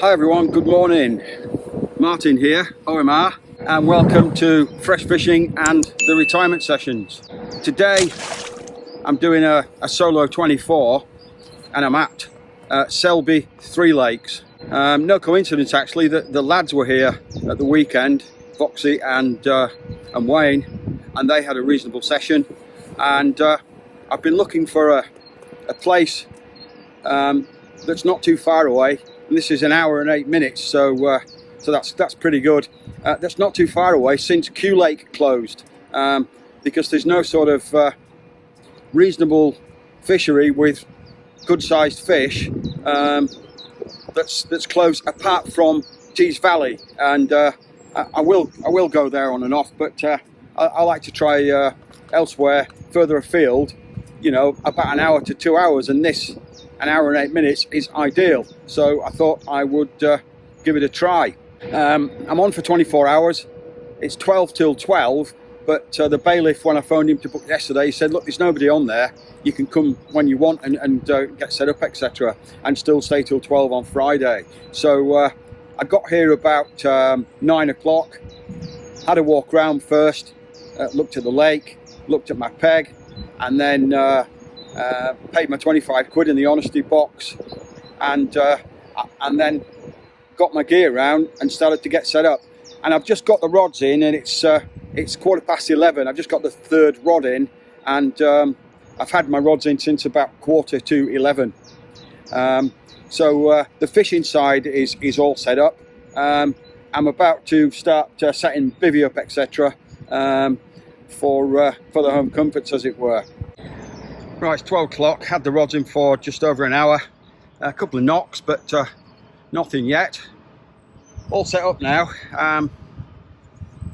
Hi everyone, good morning. Martin here, OMR, and welcome to Fresh Fishing and the Retirement Sessions. Today I'm doing a solo 24 and I'm at Selby, Three Lakes. No coincidence actually that the lads were here at the weekend, Foxy and Wayne, and they had a reasonable session, and I've been looking for a place that's not too far away. And this is an hour and 8 minutes, so that's pretty good. That's not too far away since Q Lake closed, because there's no sort of reasonable fishery with good-sized fish that's closed apart from Tees Valley, and I will go there on and off, but I like to try elsewhere, further afield. You know, about an hour to 2 hours, and this an hour and 8 minutes is ideal. So I thought I would give it a try. I'm on for 24 hours. It's 12 till 12, but the bailiff, when I phoned him to book yesterday, he said, look, there's nobody on there. You can come when you want and get set up, etc., and still stay till 12 on Friday. So I got here about 9 o'clock, had a walk round first, looked at the lake, looked at my peg, and then paid my 25 quid in the honesty box, and then got my gear around and started to get set up. And I've just got the rods in, and it's 11:15. I've just got the third rod in, and I've had my rods in since about 11:45. So the fishing side is all set up. I'm about to start setting bivvy up, etc., for the home comforts, as it were. Right, it's 12 o'clock, had the rods in for just over an hour, a couple of knocks, but nothing yet. All set up now,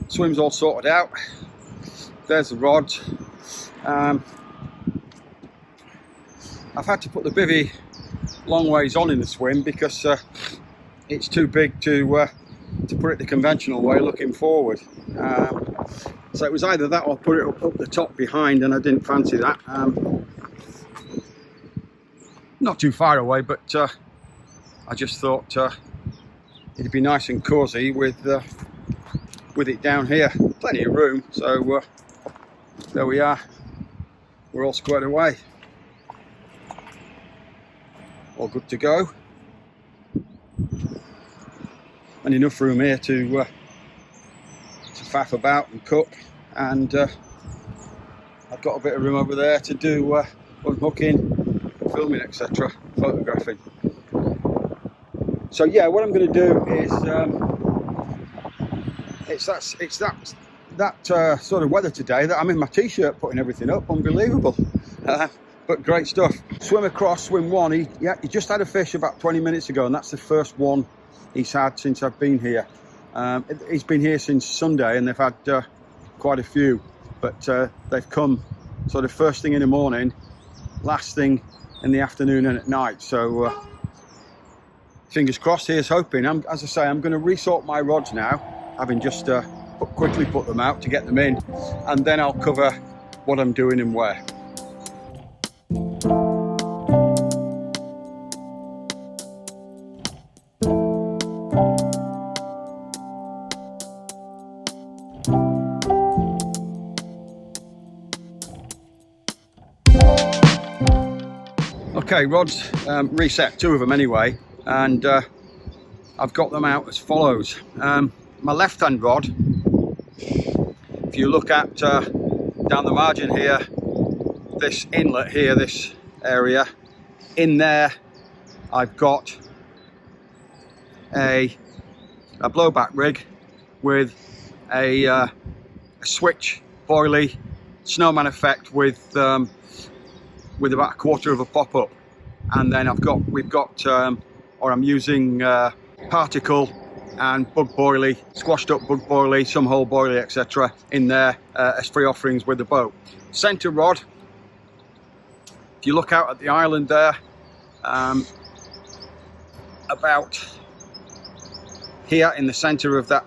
swim's all sorted out, there's the rods. I've had to put the bivvy long ways on in the swim because it's too big to put it the conventional way, looking forward. So it was either that or put it up the top behind, and I didn't fancy that. Not too far away, but I just thought it'd be nice and cosy with it down here. Plenty of room, so there we are. We're all squared away. All good to go. And enough room here to faff about and cook, and I've got a bit of room over there to do unhooking, filming, etc., photographing. So yeah, what I'm going to do is it's that sort of weather today that I'm in my t-shirt putting everything up. Unbelievable, but great stuff. Swim across, swim one. He just had a fish about 20 minutes ago, and that's the first one he's had since I've been here. He's been here since Sunday, and they've had quite a few, but they've come sort of first thing in the morning, last thing in the afternoon and at night. So fingers crossed, here's hoping. As I say, I'm going to resort my rods now, having just quickly put them out to get them in, and then I'll cover what I'm doing and where. Okay, rods reset, two of them anyway, and I've got them out as follows. My left-hand rod, if you look at down the margin here, this inlet here, this area, in there I've got a blowback rig with a switch boilie snowman effect with about a quarter of a pop-up, and then I'm using particle and bug boilie, squashed up bug boilie, some hole boilie, etc. in there as free offerings with the boat. Center rod, if you look out at the island there, about here in the center of that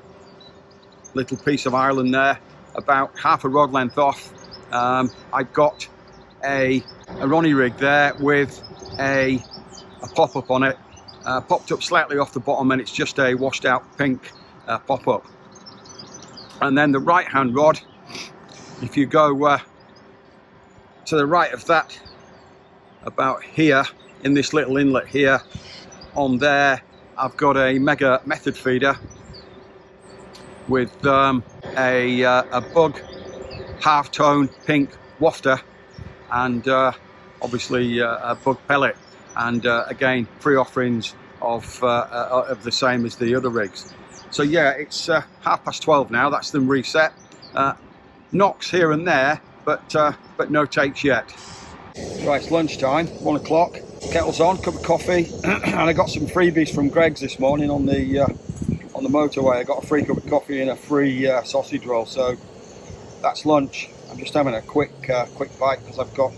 little piece of island there, about half a rod length off, I've got a Ronnie rig there with a pop-up on it popped up slightly off the bottom, and it's just a washed out pink pop-up. And then the right hand rod, if you go to the right of that, about here, in this little inlet here, on there, I've got a mega method feeder with a bug half-tone pink wafter, and obviously a bug pellet, and again free offerings of the same as the other rigs. So yeah, it's 12:30 now. That's them reset. Knocks here and there, but no takes yet. Right, it's lunchtime, 1 o'clock. Kettle's on, cup of coffee, and I got some freebies from Greg's this morning on the motorway. I got a free cup of coffee and a free sausage roll. So that's lunch. I'm just having a quick bite because I've got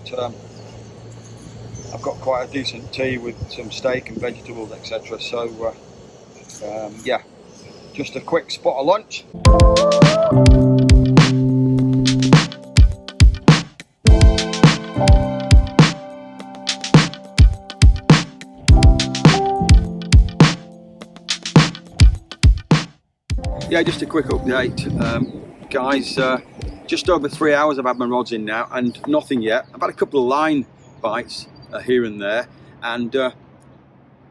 quite a decent tea with some steak and vegetables, etc. So yeah, just a quick spot of lunch. Yeah, just a quick update, guys. Just over 3 hours I've had my rods in now, and nothing yet. I've had a couple of line bites here and there, and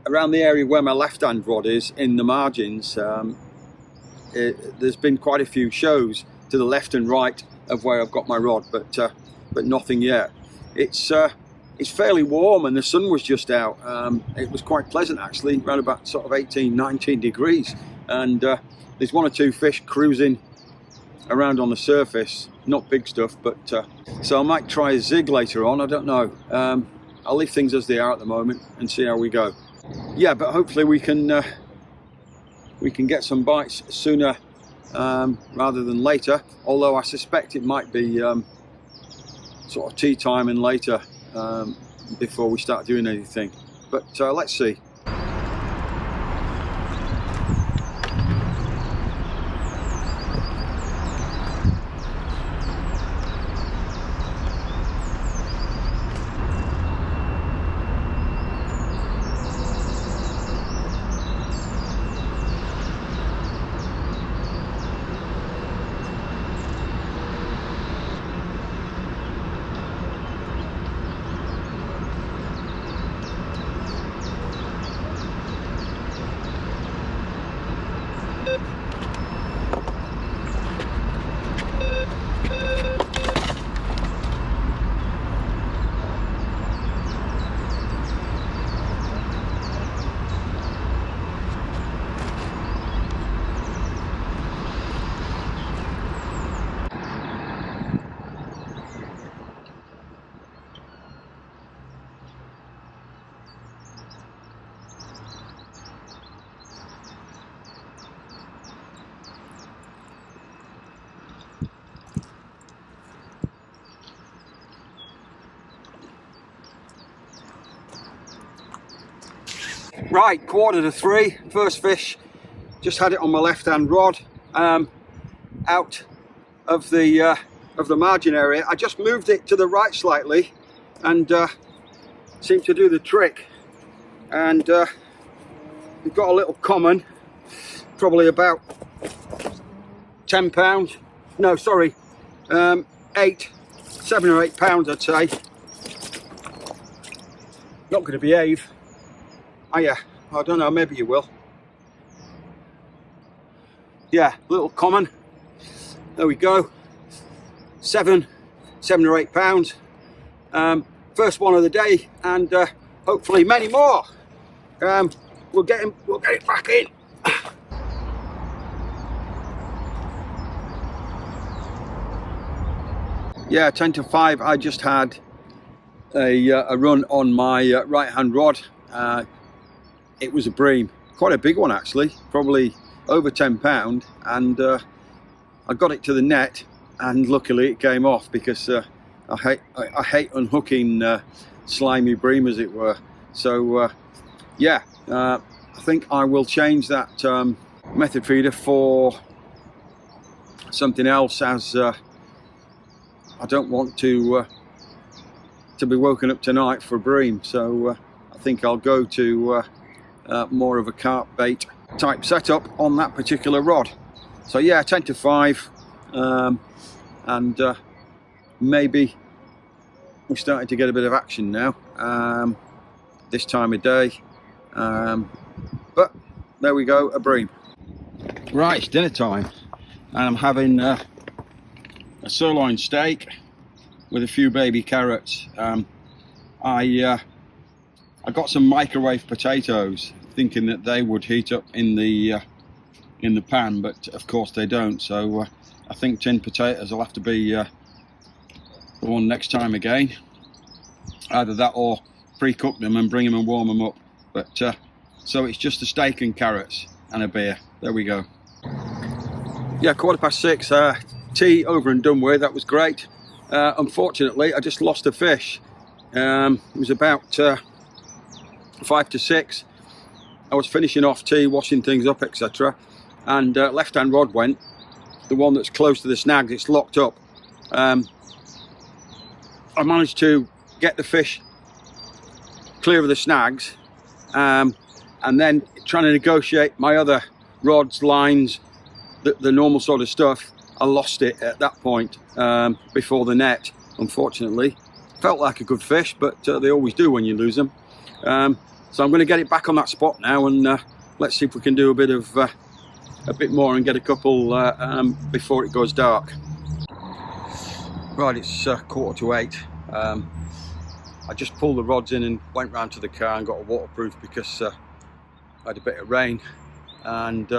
around the area where my left-hand rod is, in the margins, there's been quite a few shows to the left and right of where I've got my rod, but nothing yet. It's fairly warm, and the sun was just out. It was quite pleasant actually, around about sort of 18-19 degrees, and there's one or two fish cruising around on the surface, not big stuff, but so I might try a zig later on. I don't know. I'll leave things as they are at the moment and see how we go. Yeah, but hopefully we can get some bites sooner rather than later, although I suspect it might be sort of tea time and later before we start doing anything, but let's see. Right, 2:45, first fish. Just had it on my left-hand rod, out of the margin area. I just moved it to the right slightly, and seemed to do the trick. And we've got a little common, probably about 10 pounds. No, sorry, 7 or 8 pounds, I'd say. Not going to behave. Oh yeah, I don't know, maybe you will. Yeah, little common. There we go. 7 or 8 pounds. First one of the day, and hopefully many more. We'll get it back in. Yeah, 10 to 5. I just had a run on my right-hand rod. It was a bream, quite a big one actually, probably over 10 pound, and I got it to the net, and luckily it came off, because I hate unhooking slimy bream, as it were. So yeah, I think I will change that method feeder for something else, as I don't want to be woken up tonight for bream. So I think I'll go to more of a carp bait type setup on that particular rod. So yeah, 10 to 5, and maybe we're starting to get a bit of action now this time of day, but there we go, a bream. Right, it's dinner time, and I'm having a sirloin steak with a few baby carrots. I got some microwave potatoes, thinking that they would heat up in the pan, but of course they don't. So I think tin potatoes will have to be the one next time again. Either that or pre-cook them and bring them and warm them up. But so it's just a steak and carrots and a beer. There we go. Yeah, 6:15. Tea over and done with. That was great. Unfortunately, I just lost a fish. It was about 5 to 6. I was finishing off tea, washing things up, etc. And left-hand rod went. The one that's close to the snags, it's locked up. I managed to get the fish clear of the snags, and then trying to negotiate my other rods, lines, the normal sort of stuff. I lost it at that point before the net, unfortunately. Felt like a good fish, but they always do when you lose them. So I'm going to get it back on that spot now, and let's see if we can do a bit more and get a couple before it goes dark. Right, it's 7:45. I just pulled the rods in and went round to the car and got a waterproof because I had a bit of rain, and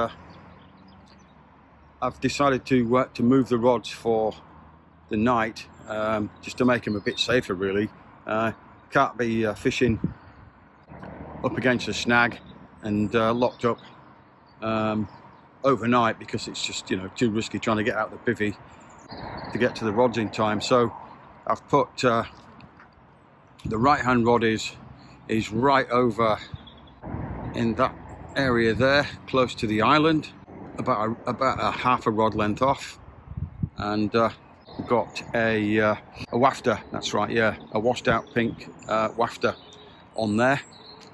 I've decided to move the rods for the night, just to make them a bit safer, really. Can't be fishing up against a snag and locked up overnight, because it's just, you know, too risky trying to get out the bivvy to get to the rods in time. So I've put the right hand rod is right over in that area there, close to the island, about a half a rod length off, and got a wafter. That's right, yeah, a washed out pink wafter on there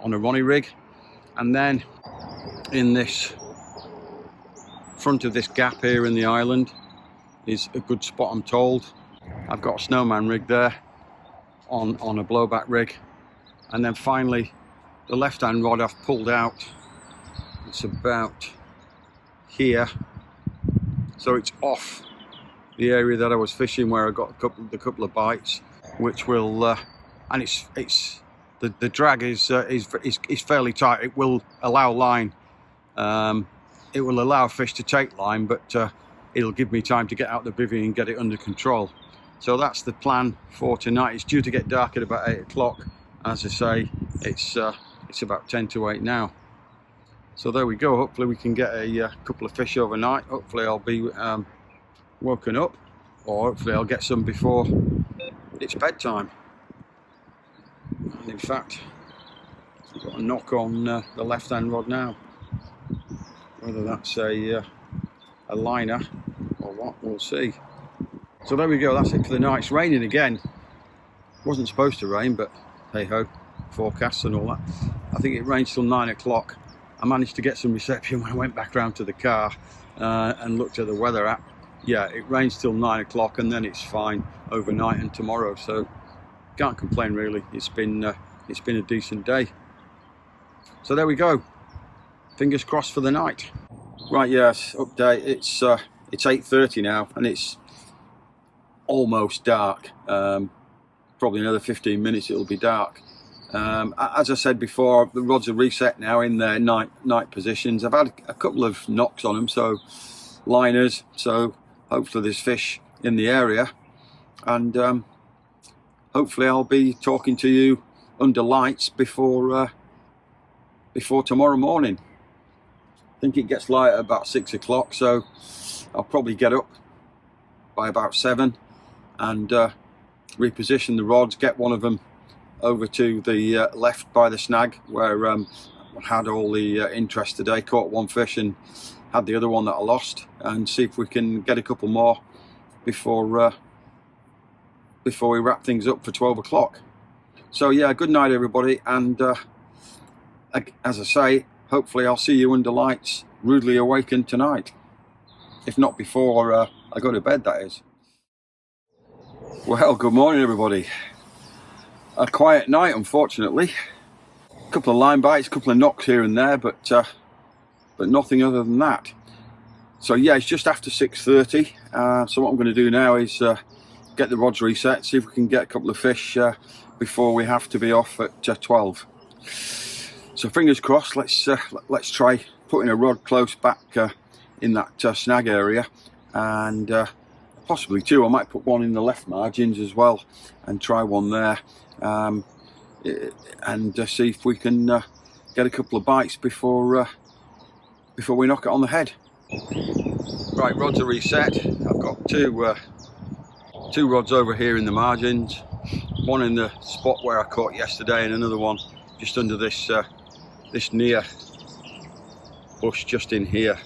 on a Ronnie rig. And then in this front of this gap here in the island is a good spot, I'm told. I've got a snowman rig there on a blowback rig. And then finally the left hand rod I've pulled out. It's about here, so it's off the area that I was fishing, where I got a couple of bites, which will and it's the drag is fairly tight. It will allow line, it will allow fish to take line, but it'll give me time to get out the bivvy and get it under control. So that's the plan for tonight. It's due to get dark at about 8 o'clock. As I say, it's about 10 to 8 now. So there we go. Hopefully we can get a couple of fish overnight. Hopefully I'll be woken up, or hopefully I'll get some before it's bedtime. And in fact, I've got a knock on the left hand rod now. Whether that's a liner or what, we'll see. So there we go, that's it for the night. It's raining again. Wasn't supposed to rain, but hey ho, forecasts and all that. I think it rains till 9 o'clock. I managed to get some reception when I went back round to the car and looked at the weather app. Yeah, it rains till 9 o'clock, and then it's fine overnight and tomorrow. So can't complain really. It's been a decent day. So there we go. Fingers crossed for the night. Right, yes, update. It's 8:30 now, and it's almost dark. Probably another 15 minutes it'll be dark. As I said before, the rods are reset now in their night positions. I've had a couple of knocks on them, so liners, so hopefully there's fish in the area, and hopefully I'll be talking to you under lights before tomorrow morning. I think it gets light at about 6 o'clock, so I'll probably get up by about 7 and reposition the rods, get one of them over to the left by the snag where I had all the interest today. Caught one fish and had the other one that I lost, and see if we can get a couple more before we wrap things up for 12 o'clock. So yeah, good night everybody, and as I say, hopefully I'll see you under lights, rudely awakened tonight. If not before I go to bed, that is. Well, good morning everybody. A quiet night, unfortunately. A couple of line bites, a couple of knocks here and there, but nothing other than that. So yeah, it's just after 6:30. So what I'm going to do now is get the rods reset, see if we can get a couple of fish before we have to be off at 12. So fingers crossed. Let's try putting a rod close back in that snag area, and possibly two. I might put one in the left margins as well and try one there, and see if we can get a couple of bites before we knock it on the head. Right, rods are reset. I've got two rods over here in the margins, one in the spot where I caught yesterday and another one just under this near bush just in here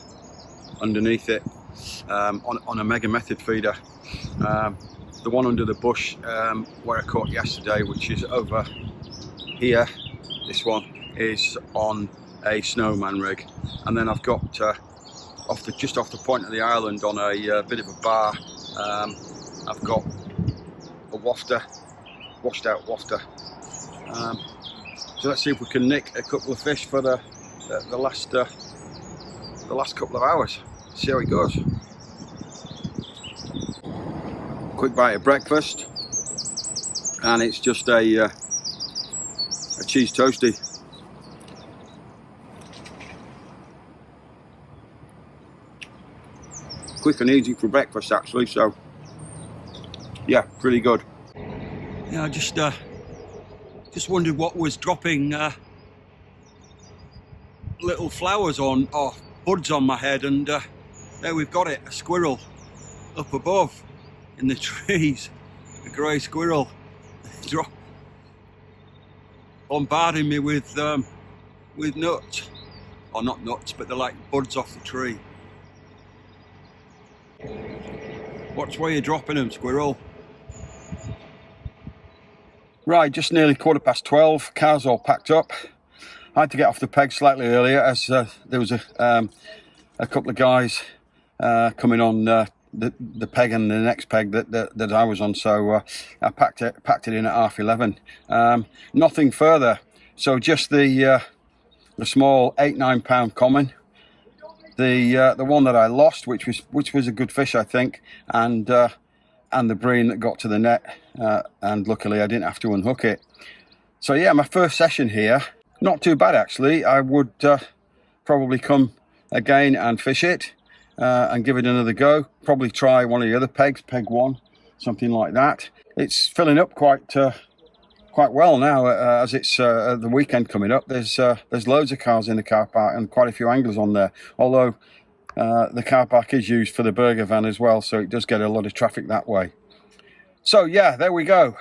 underneath it, on a mega method feeder. The one under the bush where I caught yesterday, which is over here, this one is on a snowman rig, and then I've got just off the point of the island on a bit of a bar, I've got a wafter, washed out wafter. So let's see if we can nick a couple of fish for the last couple of hours. See how it goes. Quick bite of breakfast, and it's just a cheese toastie. Quick and easy for breakfast actually, so yeah, pretty good. Yeah, I just wondered what was dropping little flowers on, or buds on my head, and there we've got it, a squirrel up above in the trees, a grey squirrel bombarding me with nuts, or not nuts, but they're like buds off the tree. Watch where you're dropping them, squirrel. Right, just nearly 12:15. Car's all packed up. I had to get off the peg slightly earlier as there was a couple of guys coming on the peg and the next peg that I was on. So I packed it in at 11:30. Nothing further. So just the small 8-9 pound common. The one that I lost, which was a good fish, I think, and the bream that got to the net, and luckily I didn't have to unhook it. So yeah, my first session here, not too bad actually. I would probably come again and fish it and give it another go. Probably try one of the other pegs, peg one, something like that. It's filling up quite well now, as it's the weekend coming up. There's loads of cars in the car park and quite a few anglers on there, although the car park is used for the burger van as well, so it does get a lot of traffic that way. So yeah, there we go.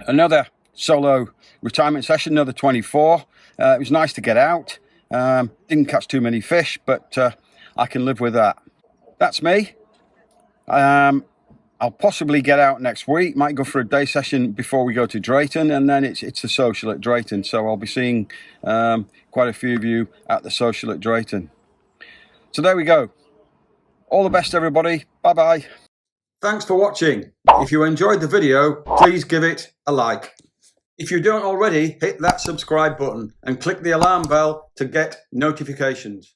Another solo retirement session, another 24. It was nice to get out. Didn't catch too many fish, but I can live with that. That's me. I'll possibly get out next week, might go for a day session before we go to Drayton, and then it's the social at Drayton, so I'll be seeing quite a few of you at the social at Drayton. So there we go. All the best everybody. Bye bye. Thanks for watching. If you enjoyed the video, please give it a like. If you don't already, hit that subscribe button and click the alarm bell to get notifications.